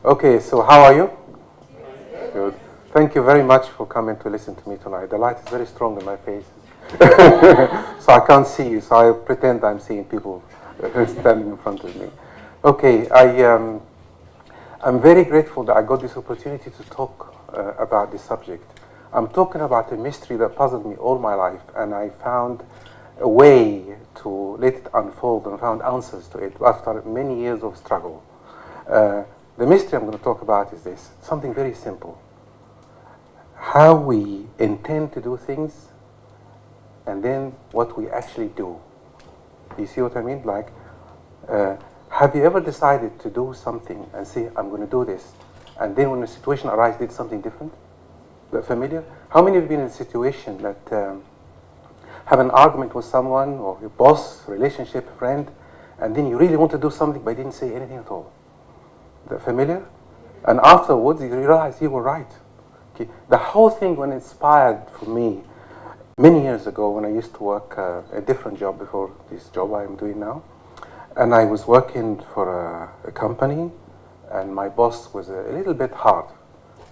Okay, so how are you? Good. Thank you very much for coming to listen to me tonight. The light is very strong in my face, so I can't see you, so I pretend I'm seeing people standing in front of me. Okay, I'm very grateful that I got this opportunity to talk about this subject. I'm talking about a mystery that puzzled me all my life, and I found a way to let it unfold and found answers to it after many years of struggle. The mystery I'm going to talk about is this, something very simple. How we intend to do things and then what we actually do. You see what I mean? Like, have you ever decided to do something and say, I'm going to do this, and then when a situation arises, did something different? Is that familiar? How many of you have been in a situation that have an argument with someone or your boss, relationship, friend, and then you really want to do something but didn't say anything at all? Is that familiar? And afterwards, you realize you were right. Okay. The whole thing was inspired for me many years ago when I used to work a different job before this job I'm doing now. And I was working for a company, and my boss was a little bit hard.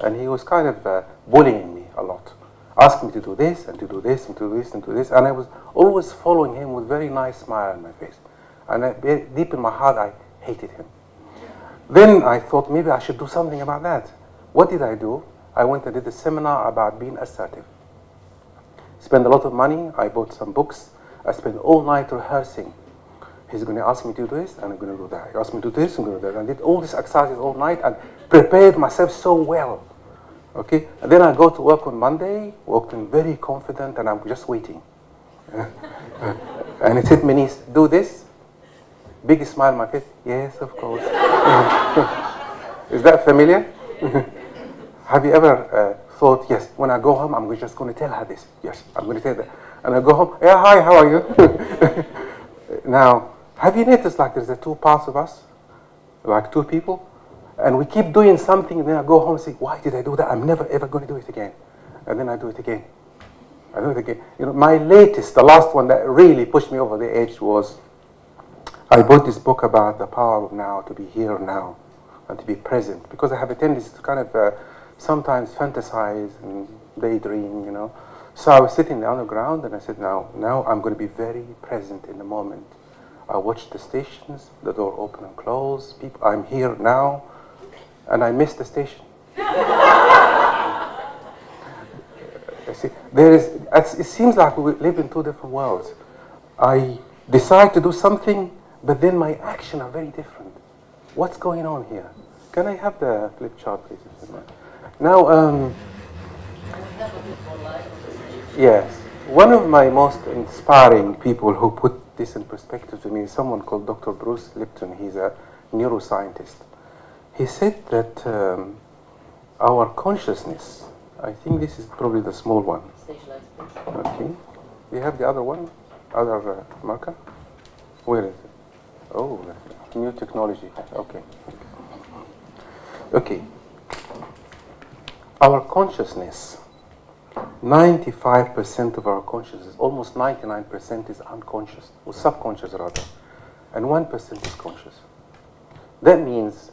And he was kind of bullying me a lot, asking me to do this and to do this and to do this and to do this. And I was always following him with a very nice smile on my face. And deep in my heart, I hated him. Then I thought maybe I should do something about that. What did I do? I went and did a seminar about being assertive. Spent a lot of money. I bought some books. I spent all night rehearsing. He's going to ask me to do this, and I'm going to do that. He asked me to do this, and I'm going to do that. And I did all these exercises all night and prepared myself so well. Okay? And then I go to work on Monday, walked in very confident, and I'm just waiting. And he said, Menis, do this. Big smile on my face. Yes, of course. Is that familiar? Have you ever thought, yes, when I go home, I'm just going to tell her this. Yes, I'm going to tell her. And I go home, yeah, hi, how are you? Now, have you noticed like there's the two parts of us? Like two people? And we keep doing something, and then I go home and say, why did I do that? I'm never, ever going to do it again. And then I do it again. I do it again. You know, my latest, the last one that really pushed me over the edge was, I bought this book about the power of now, to be here now, and to be present. Because I have a tendency to kind of sometimes fantasize and daydream, you know. So I was sitting on the ground, and I said, now I'm going to be very present in the moment. I watch the stations, the door open and close. People, I'm here now, and I miss the station. See, it seems like we live in two different worlds. I decide to do something, but then my actions are very different. What's going on here? Can I have the flip chart, please? Now, yes, one of my most inspiring people who put this in perspective to me is someone called Dr. Bruce Lipton. He's a neuroscientist. He said that our consciousness, I think this is probably the small one. Okay. Do you have the other one? Other marker? Where is it? Oh, new technology. Okay. Okay. Our consciousness, 95% of our consciousness, almost 99% is unconscious, or subconscious rather, and 1% is conscious. That means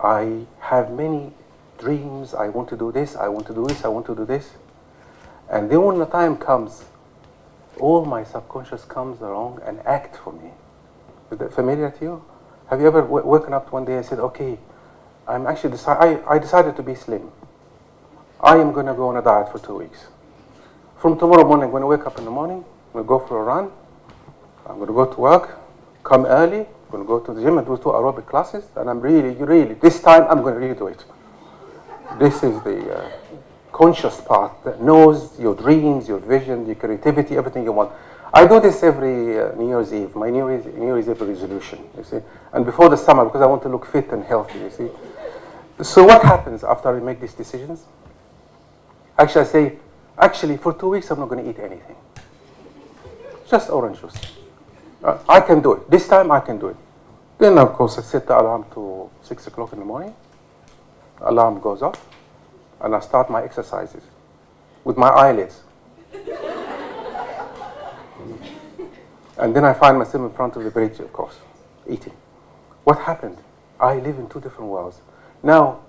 I have many dreams, I want to do this, I want to do this, I want to do this, and then when the time comes, all my subconscious comes along and act for me. Is that familiar to you? Have you ever woken up one day and said, okay, I'm actually I decided to be slim. I am going to go on a diet for 2 weeks. From tomorrow morning, I'm going to wake up in the morning, I'm going to go for a run, I'm going to go to work, come early, I'm going to go to the gym and do 2 aerobic classes, and I'm really, this time I'm going to really do it. This is the conscious part that knows your dreams, your vision, your creativity, everything you want. I do this every New Year's Eve, my New Year's Eve resolution, you see. And before the summer, because I want to look fit and healthy, you see. So what happens after I make these decisions? Actually, I say, actually, for 2 weeks, I'm not going to eat anything. Just orange juice. I can do it. This time, I can do it. Then, of course, I set the alarm to 6 o'clock in the morning. Alarm goes off, and I start my exercises with my eyelids. And then I find myself in front of the fridge, of course, eating. What happened? I live in two different worlds. Now,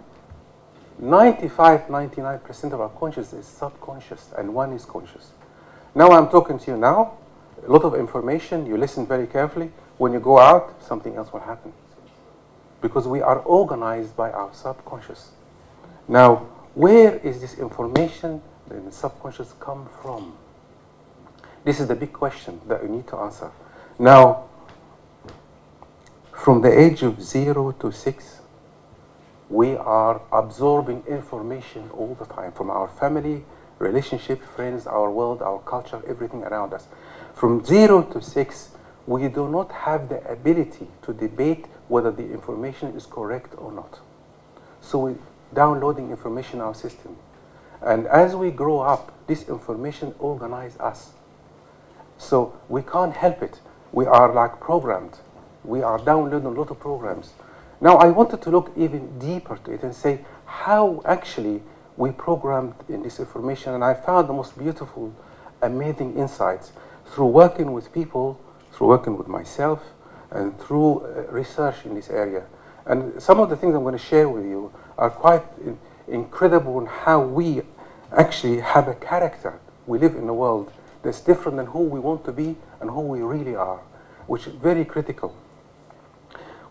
99% of our conscious is subconscious, and one is conscious. Now I'm talking to you now, a lot of information, you listen very carefully. When you go out, something else will happen. Because we are organized by our subconscious. Now, where is this information in the subconscious come from? This is the big question that we need to answer. Now, from the age of 0 to 6, we are absorbing information all the time from our family, relationship, friends, our world, our culture, everything around us. From 0 to 6, we do not have the ability to debate whether the information is correct or not. So we're downloading information in our system. And as we grow up, this information organizes us. So we can't help it. We are like programmed. We are downloading a lot of programs. Now I wanted to look even deeper to it and say how actually we programmed in this information. And I found the most beautiful, amazing insights through working with people, through working with myself, and through research in this area. And some of the things I'm going to share with you are quite incredible in how we actually have a character. We live in a world that's different than who we want to be and who we really are, which is very critical.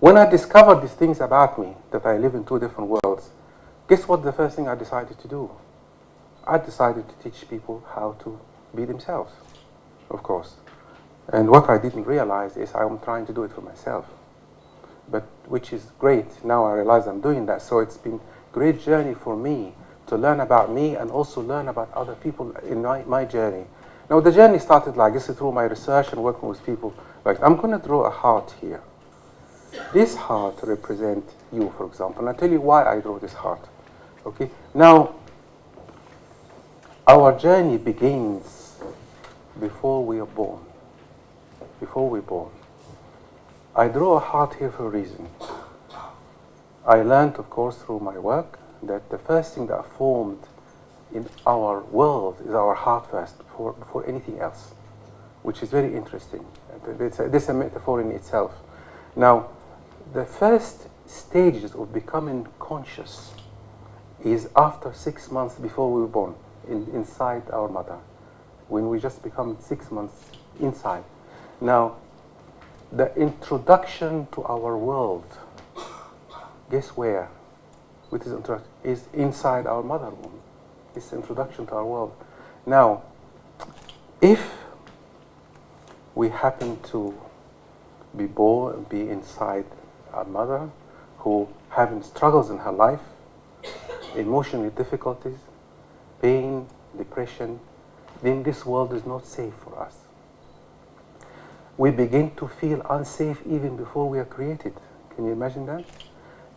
When I discovered these things about me, that I live in two different worlds, guess what the first thing I decided to do? I decided to teach people how to be themselves, of course. And what I didn't realize is I'm trying to do it for myself, but which is great. Now I realize I'm doing that. So it's been a great journey for me to learn about me and also learn about other people in my journey. Now the journey started like this through my research and working with people. Like I'm going to draw a heart here. This heart represents you, for example. And I'll tell you why I draw this heart. Okay. Now, our journey begins before we are born. Before we're born. I draw a heart here for a reason. I learned, of course, through my work that the first thing that formed in our world is our heart first, before anything else, which is very interesting. This is a metaphor in itself. Now, the first stages of becoming conscious is after 6 months before we were born, inside our mother, when we just become 6 months inside. Now, the introduction to our world, guess where? Which is inside our mother womb. It's the introduction to our world. Now, if we happen to be born, be inside a mother who having struggles in her life, emotional difficulties, pain, depression, then this world is not safe for us. We begin to feel unsafe even before we are created. Can you imagine that?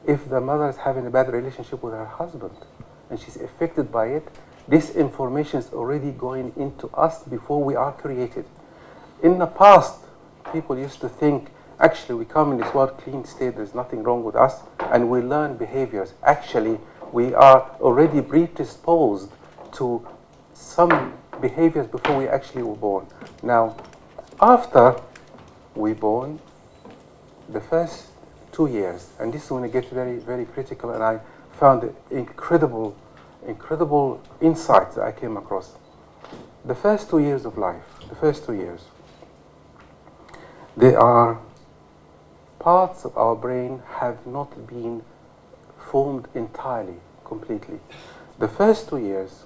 If the mother is having a bad relationship with her husband and she's affected by it, this information is already going into us before we are created. In the past, people used to think, actually, we come in this world clean state, there's nothing wrong with us, and we learn behaviors. Actually, we are already predisposed to some behaviors before we actually were born. Now, after we're born, the first 2 years, and this is when it gets very, very critical, and I found incredible insights that I came across. The first 2 years of life, there are parts of our brain have not been formed entirely, completely. The first 2 years,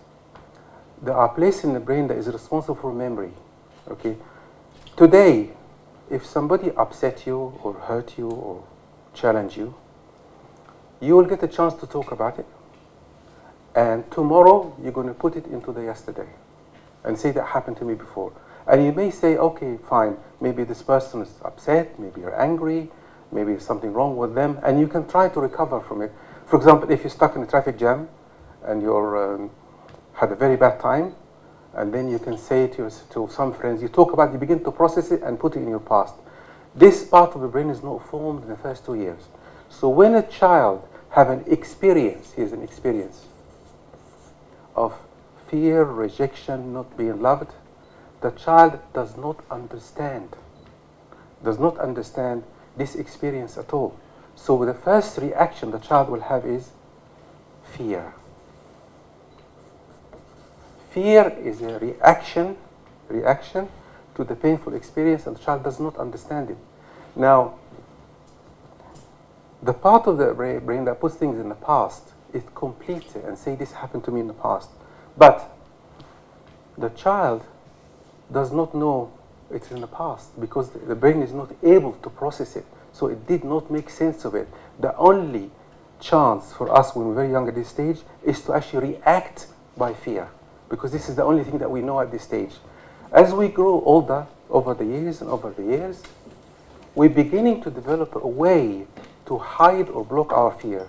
there are places in the brain that is responsible for memory. Okay. Today, if somebody upset you or hurt you or challenge you, you will get a chance to talk about it. And tomorrow, you're going to put it into the yesterday and say that happened to me before. And you may say, okay, fine, maybe this person is upset, maybe you're angry, maybe there's something wrong with them, and you can try to recover from it. For example, if you're stuck in a traffic jam and you're had a very bad time, and then you can say to some friends, you talk about, you begin to process it and put it in your past. This part of the brain is not formed in the first 2 years. So when a child have an experience, here's an experience of fear, rejection, not being loved, the child does not understand this experience at all. So the first reaction the child will have is fear. Fear is a reaction to the painful experience, and the child does not understand it. Now, the part of the brain that puts things in the past, it completes it and say, this happened to me in the past. But the child does not know it's in the past because the brain is not able to process it. So it did not make sense of it. The only chance for us when we're very young at this stage is to actually react by fear, because this is the only thing that we know at this stage. As we grow older over the years, we're beginning to develop a way to hide or block our fear.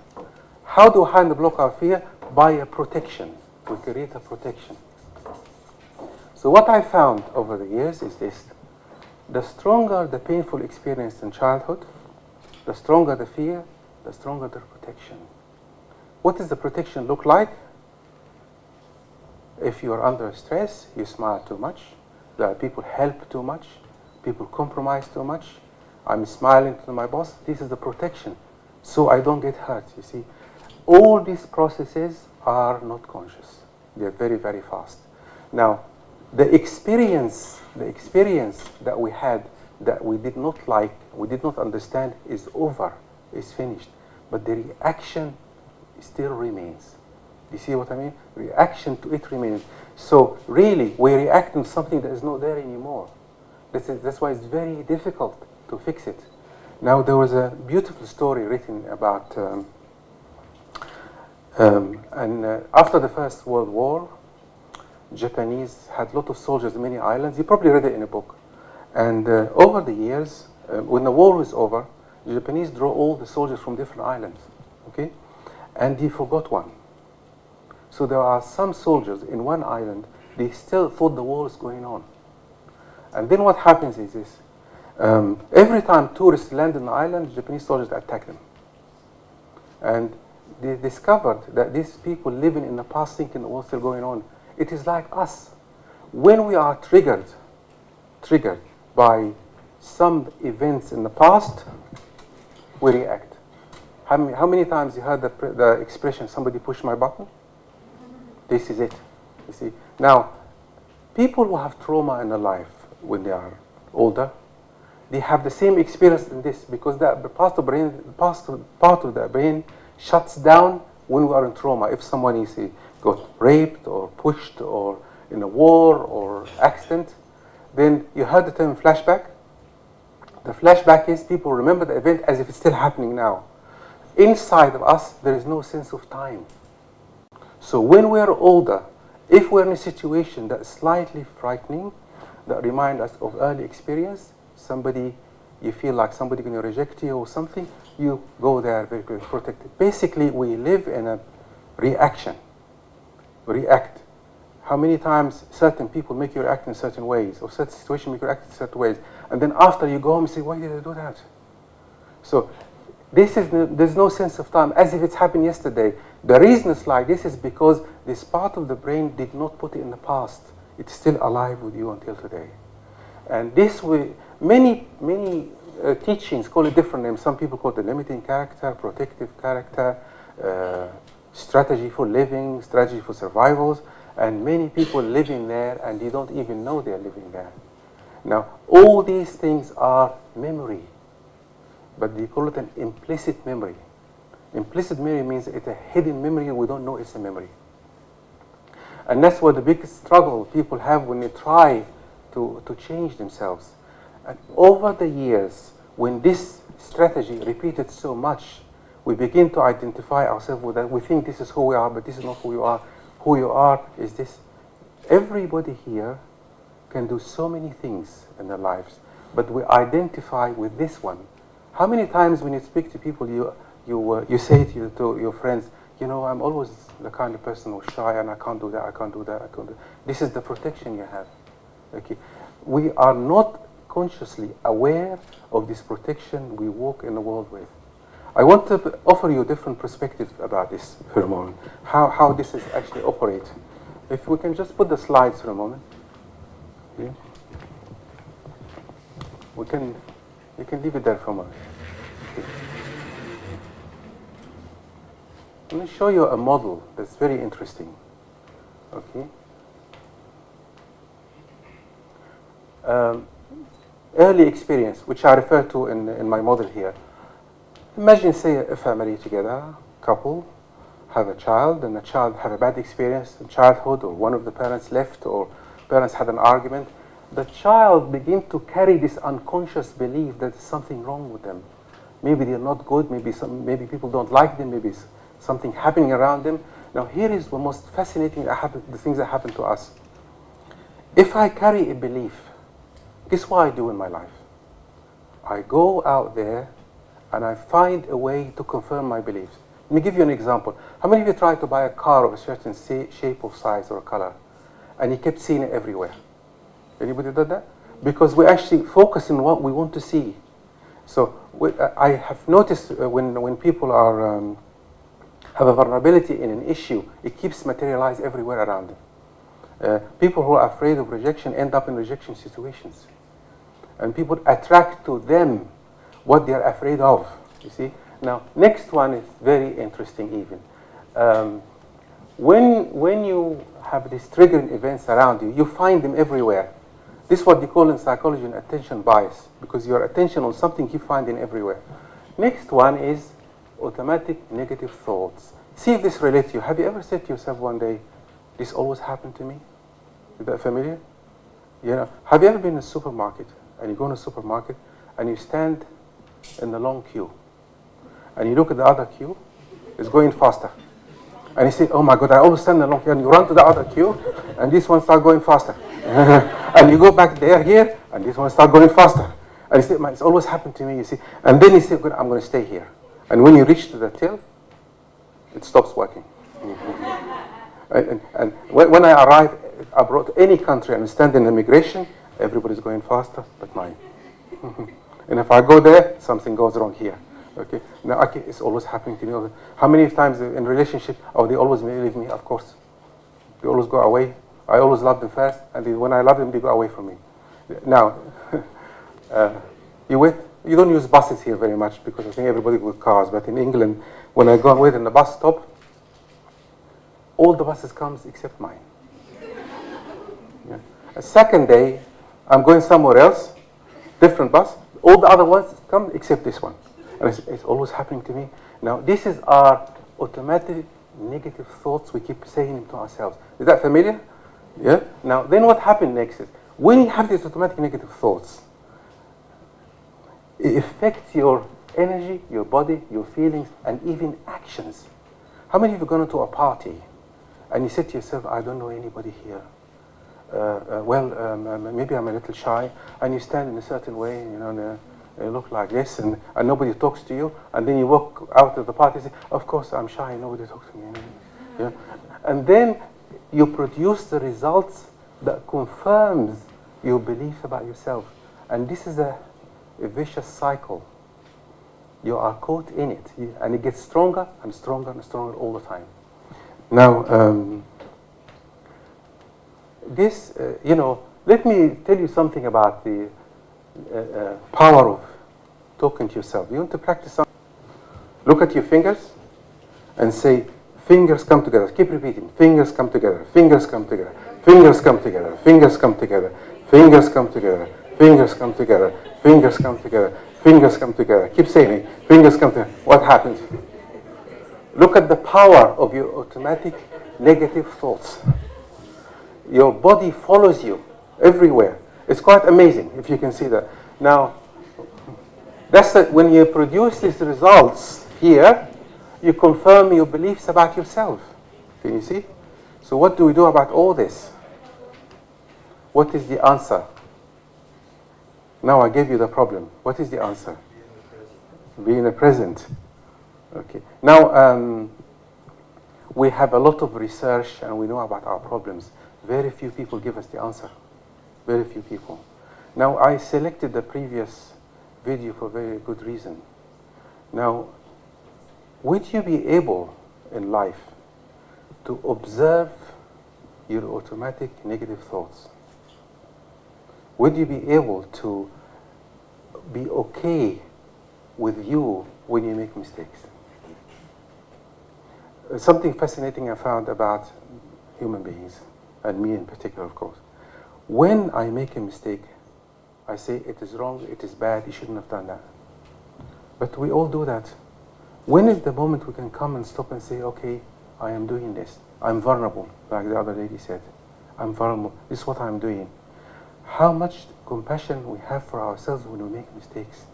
How do we hide and block our fear? By a protection. We create a protection. So what I found over the years is this. The stronger the painful experience in childhood, the stronger the fear, the stronger the protection. What does the protection look like? If you are under stress, you smile too much. People help too much. People compromise too much. I'm smiling to my boss. This is the protection, so I don't get hurt, you see. All these processes are not conscious. They're very, very fast. Now, the experience that we had that we did not like, we did not understand is over, is finished. But the reaction still remains. You see what I mean? Reaction to it remains. So really, we react to something that is not there anymore. That's why it's very difficult to fix it. Now, there was a beautiful story written about, after the First World War, Japanese had a lot of soldiers in many islands. You probably read it in a book. And over the years, when the war was over, the Japanese drew all the soldiers from different islands, okay? And they forgot one. So there are some soldiers in one island, they still thought the war was going on. And then what happens is this. Every time tourists land on the island, Japanese soldiers attack them. And they discovered that these people living in the past thinking the war is still going on. It is like us. When we are triggered by some events in the past, we react. How many times you heard the expression, somebody pushed my button? This is it, you see. Now, people who have trauma in their life when they are older, they have the same experience in this, because that part of the brain shuts down when we are in trauma. If someone got raped or pushed or in a war or accident, then you heard the term flashback. The flashback is people remember the event as if it's still happening now. Inside of us, there is no sense of time. So when we are older, if we're in a situation that's slightly frightening, that reminds us of early experience, you feel like somebody going to reject you or something, you go there very, very protected. Basically, we live in a reaction. React. How many times certain people make you react in certain ways, or certain situations make you react in certain ways, and then after you go home, you say, why did I do that? So there's no sense of time, as if it's happened yesterday. The reason it's like this is because this part of the brain did not put it in the past. It's still alive with you until today. And this way, many teachings call it different names. Some people call it the limiting character, protective character, strategy for living, strategy for survivals, and many people live in there and they don't even know they're living there. Now, all these things are memory, but they call it an implicit memory. Implicit memory means it's a hidden memory and we don't know it's a memory. And that's what the biggest struggle people have when they try to change themselves. And over the years, when this strategy repeated so much, we begin to identify ourselves with that. We think this is who we are, but this is not who you are. Who you are is this. Everybody here can do so many things in their lives, but we identify with this one. How many times when you speak to people, you say to your friends, you know, I'm always the kind of person who's shy and I can't do that, I can't do that, I can't do that. This is the protection you have. Okay? We are not consciously aware of this protection we walk in the world with. I want to offer you a different perspective about this for a moment, how this is actually operate. If we can just put the slides for a moment. Yeah. You can leave it there for a moment. Okay. Let me show you a model that's very interesting. Okay. Early experience, which I refer to in my model here. Imagine, say, a family together, couple, have a child, and the child had a bad experience in childhood, or one of the parents left, or parents had an argument. The child begins to carry this unconscious belief that there's something wrong with them. Maybe they're not good, maybe people don't like them, maybe something happening around them. Now here is the most fascinating the things that happen to us. If I carry a belief, guess what I do in my life? I go out there and I find a way to confirm my beliefs. Let me give you an example. How many of you tried to buy a car of a certain shape or size or color, and you kept seeing it everywhere? Anybody did that? Because we actually focus on what we want to see. So I have noticed when people are have a vulnerability in an issue, it keeps materialized everywhere around them. People who are afraid of rejection end up in rejection situations. And people attract to them what they are afraid of, you see. Now, next one is very interesting even. When you have these triggering events around you, you find them everywhere. This is what they call in psychology an attention bias, because your attention on something you find in everywhere. Next one is automatic negative thoughts. See if this relates to you. Have you ever said to yourself one day, this always happened to me? Is that familiar? You know, have you ever been in a supermarket, and you go in a supermarket, and you stand in the long queue, and you look at the other queue, it's going faster. And you say, oh my God, I always stand in the long queue, and you run to the other queue, and this one starts going faster. And you go back there, here, and this one starts going faster. And you say, it's always happened to me, you see. And then you say, good, I'm going to stay here. And when you reach to the till, it stops working. And when I arrive abroad to any country and stand in immigration, everybody's going faster but mine. And if I go there, something goes wrong here. Okay. Now, it's always happening to me. How many times in relationship, they always leave me? Of course. They always go away. I always love them first, and when I love them, they go away from me. Now, you don't use buses here very much because I think everybody with cars. But in England, when I go and wait in the bus stop, all the buses comes except mine. Yeah. A second day, I'm going somewhere else, different bus. All the other ones come except this one. And it's always happening to me. Now, this is our automatic negative thoughts we keep saying to ourselves. Is that familiar? Yeah? Now, then what happens next is, when you have these automatic negative thoughts, it affects your energy, your body, your feelings, and even actions. How many of you have gone to a party, and you said to yourself, I don't know anybody here. Maybe I'm a little shy, and you stand in a certain way, and you look like this, and nobody talks to you, and then you walk out of the party and say, of course, I'm shy, nobody talks to me. Yeah? And then you produce the results that confirms your beliefs about yourself. And this is a vicious cycle. You are caught in it, and it gets stronger and stronger and stronger all the time. Now, let me tell you something about the power of talking to yourself. You want to practice something? Look at your fingers and say, fingers come together. Keep repeating. Fingers come together. Fingers come together. Fingers come together. Fingers come together. Fingers come together. Fingers come together. Fingers come together. Fingers come together. Keep saying it. Fingers come together. What happens? Look at the power of your automatic negative thoughts. Your body follows you everywhere. It's quite amazing if you can see that. Now, when you produce these results here, you confirm your beliefs about yourself. Can you see? So what do we do about all this? What is the answer? Now I gave you the problem. What is the answer? Be in the present. Okay. Now, we have a lot of research and we know about our problems. Very few people give us the answer. Very few people. Now, I selected the previous video for a very good reason. Now, would you be able in life to observe your automatic negative thoughts? Would you be able to be okay with you when you make mistakes? Something fascinating I found about human beings, and me in particular, of course. When I make a mistake, I say it is wrong, it is bad, you shouldn't have done that. But we all do that. When is the moment we can come and stop and say, okay, I am doing this. I'm vulnerable, like the other lady said. I'm vulnerable. This is what I'm doing. How much compassion we have for ourselves when we make mistakes.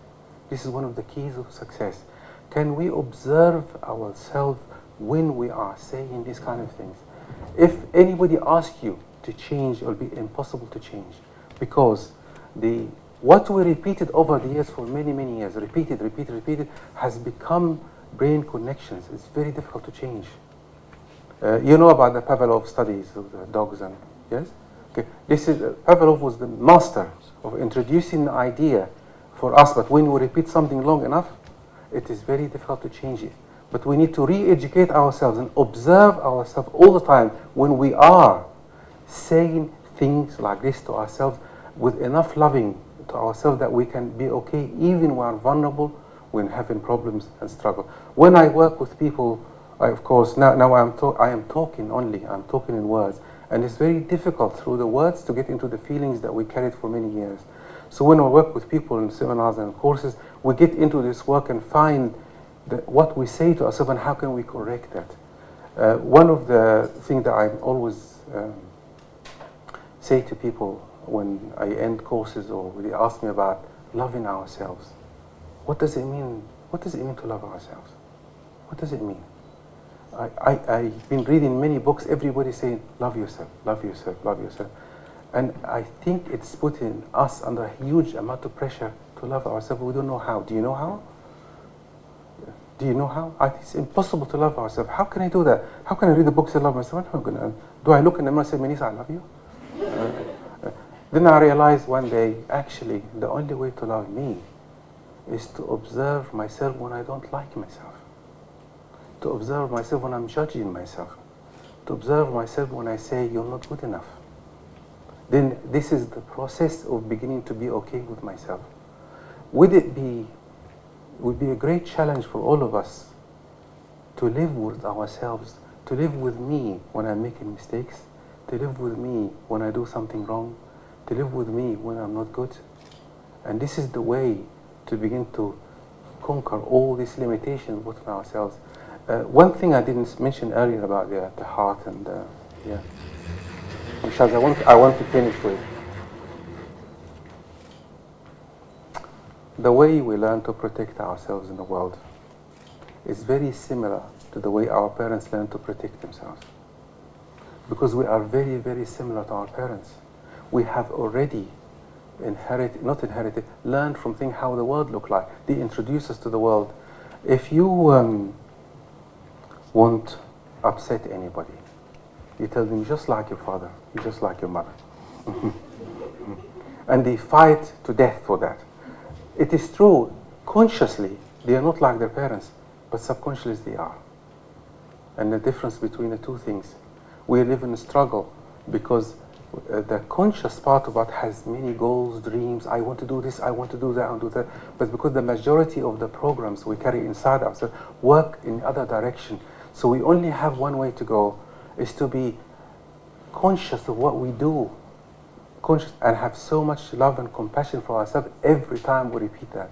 This is one of the keys of success. Can we observe ourselves when we are saying these kind of things? If anybody asks you to change, it will be impossible to change, because what we repeated over the years for many, many years, repeated, has become brain connections. It's very difficult to change. You know about the Pavlov studies of the dogs, and yes? Okay. Pavlov was the master of introducing the idea for us, but when we repeat something long enough, it is very difficult to change it. But we need to re-educate ourselves and observe ourselves all the time when we are saying things like this to ourselves with enough loving to ourselves that we can be okay even when we're vulnerable, when having problems and struggle. When I work with people, of course, now I am talking in words, and it's very difficult through the words to get into the feelings that we carried for many years. So when I work with people in seminars and courses, we get into this work and find what we say to ourselves and how can we correct that. One of the things that I always say to people when I end courses or they ask me about loving ourselves, what does it mean? What does it mean to love ourselves? What does it mean? I've been reading many books, everybody saying, love yourself, love yourself, love yourself. And I think it's putting us under a huge amount of pressure to love ourselves. We don't know how. Do you know how? Do you know how? It's impossible to love ourselves. How can I do that? How can I read the books and love myself? Do I look in the mirror and say, Menis, I love you? Then I realized one day, actually, the only way to love me is to observe myself when I don't like myself. To observe myself when I'm judging myself. To observe myself when I say, you're not good enough. Then this is the process of beginning to be okay with myself. Would be a great challenge for all of us to live with ourselves, to live with me when I'm making mistakes, to live with me when I do something wrong, to live with me when I'm not good. And this is the way to begin to conquer all these limitations within ourselves. One thing I didn't mention earlier about the heart and which I want to finish with. The way we learn to protect ourselves in the world is very similar to the way our parents learn to protect themselves. Because we are very, very similar to our parents. We have already learned from things how the world look like. They introduce us to the world. If you won't upset anybody, you tell them just like your father, just like your mother. And they fight to death for that. It is true, consciously, they are not like their parents, but subconsciously they are. And the difference between the two things, we live in a struggle because the conscious part of it has many goals, dreams. I want to do this, I want to do that, I want to do that. But because the majority of the programs we carry inside ourselves work in the other direction. So we only have one way to go, is to be conscious of what we do. Conscious and have so much love and compassion for ourselves every time we repeat that.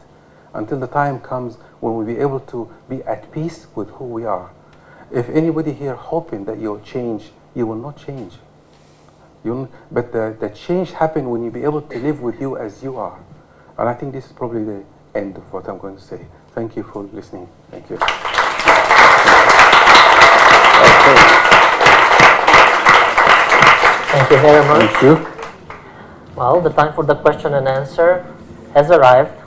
Until the time comes when we'll be able to be at peace with who we are. If anybody here hoping that you'll change, you will not change. But the change happens when you be able to live with you as you are. And I think this is probably the end of what I'm going to say. Thank you for listening. Thank you. Thank you very much. Thank you. Well, the time for the question and answer has arrived.